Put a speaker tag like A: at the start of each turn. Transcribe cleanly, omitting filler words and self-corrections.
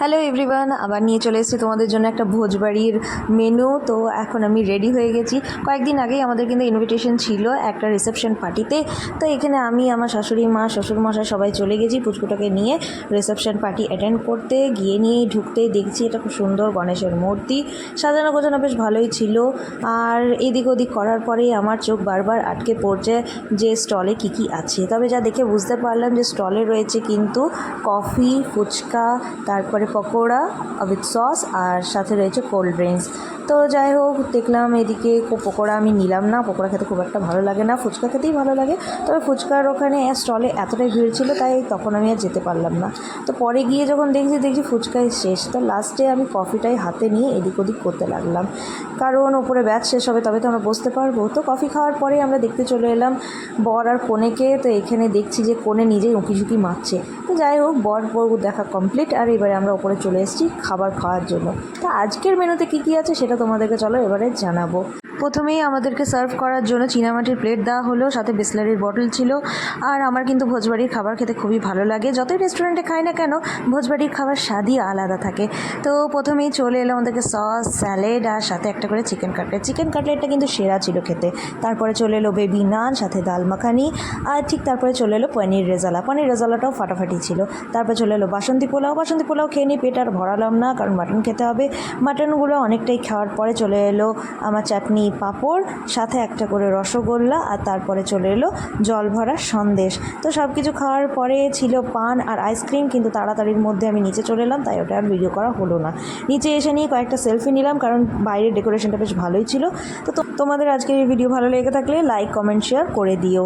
A: Hello everyone, আবার নিয়ে চলে এসেছি তোমাদের জন্য একটা ভোজবাড়ির মেনু। তো এখন আমি রেডি হয়ে গেছি। কয়েকদিন আগেই আমাদের কিন্তু ইনভিটেশন ছিল একটা রিসেপশন পার্টিতে। তো এখানে আমি, আমার শাশুড়ি মা, শ্বশুরমশাই সবাই চলে গেছি পুচকুটাকে নিয়ে রিসেপশন পার্টি অ্যাটেন্ড করতে। নিয়ে ঢুকতেই দেখছি এটা খুব সুন্দর গণেশের মূর্তি, সাজানো গোছানো বেশ ভালোই ছিল। আর এদিক ওদিক করার পরেই আমার চোখ বারবার আটকে পড়ছে যে স্টলে কী আছে। তবে যা দেখে বুঝতে পারলাম যে স্টলে রয়েছে কিন্তু কফি, ফুচকা, তারপরে পকোড়া উইথ সস, আর সাথে রয়েছে কোল্ড ড্রিঙ্কস। তো যাই হোক, দেখলাম এদিকে পকোড়া আমি নিলাম না, পকোড়া খেতে খুব একটা ভালো লাগে না, ফুচকা খেতেই ভালো লাগে। তবে ফুচকার ওখানে স্টলে এতটাই ভিড় ছিল তাই তখন আমি আর যেতে পারলাম না। তো পরে গিয়ে যখন দেখছি ফুচকাই শেষ, তো লাস্টে আমি কফিটাই হাতে নিয়ে এদিক ওদিক করতে লাগলাম, কারণ ওপরে ব্যাচ শেষ হবে তবে তো আমরা বসতে পারবো। তো কফি খাওয়ার পরে আমরা দেখতে চলে এলাম বর আর কনেকে। তো এখানে দেখছি যে কনে নিজেই উঁকি মারছে। তো যাই হোক, বর দেখা কমপ্লিট, আর এবারে আমরা ওপরে চলে এসেছি খাবার খাওয়ার জন্য। তো আজকের মেনুতে কী আছে সেটা তোমাদেরকে চলো এবারে জানাবো। প্রথমেই আমাদেরকে সার্ভ করার জন্য চীনামাটির প্লেট দেওয়া হলো, সাথে বিসলারির বটল ছিল। আর আমার কিন্তু ভোজবাড়ির খাবার খেতে খুবই ভালো লাগে, যতই রেস্টুরেন্টে খাই না কেন ভোজবাড়ির খাবার স্বাদই আলাদা থাকে। তো প্রথমেই চলে এলো আমাদেরকে সস, স্যালাড আর সাথে একটা করে চিকেন কাটলেটটা কিন্তু সেরা ছিল খেতে। তারপরে চলে এলো বেবি নান, সাথে ডাল মাখানি, আর ঠিক তারপরে চলে এলো পনির রেজালাটাও ফাটাফাটি ছিল। তারপর চলে এলো বাসন্তী পোলাও খেয়ে নিই, পেট আর ভরালাম না কারণ মাটন খেতে হবে। মাটনগুলো অনেকটাই খাওয়ার পরে চলে এলো আমার চাটনি, পাঁপড়, সাথে একটা করে রসগোল্লা, আর তারপরে চলে এলো জল ভরা সন্দেশ। তো সব কিছু খাওয়ার পরে ছিল পান আর আইসক্রিম, কিন্তু তাড়াতাড়ির মধ্যে আমি নিচে চলে এলাম তাই ওটা আর ভিডিও করা হলো না। নিচে এসে নিয়ে কয়েকটা সেলফি নিলাম কারণ বাইরের ডেকোরেশনটা বেশ ভালোই ছিল। তো তোমাদের আজকের এই ভিডিও ভালো লেগে থাকলে লাইক, কমেন্ট, শেয়ার করে দিও।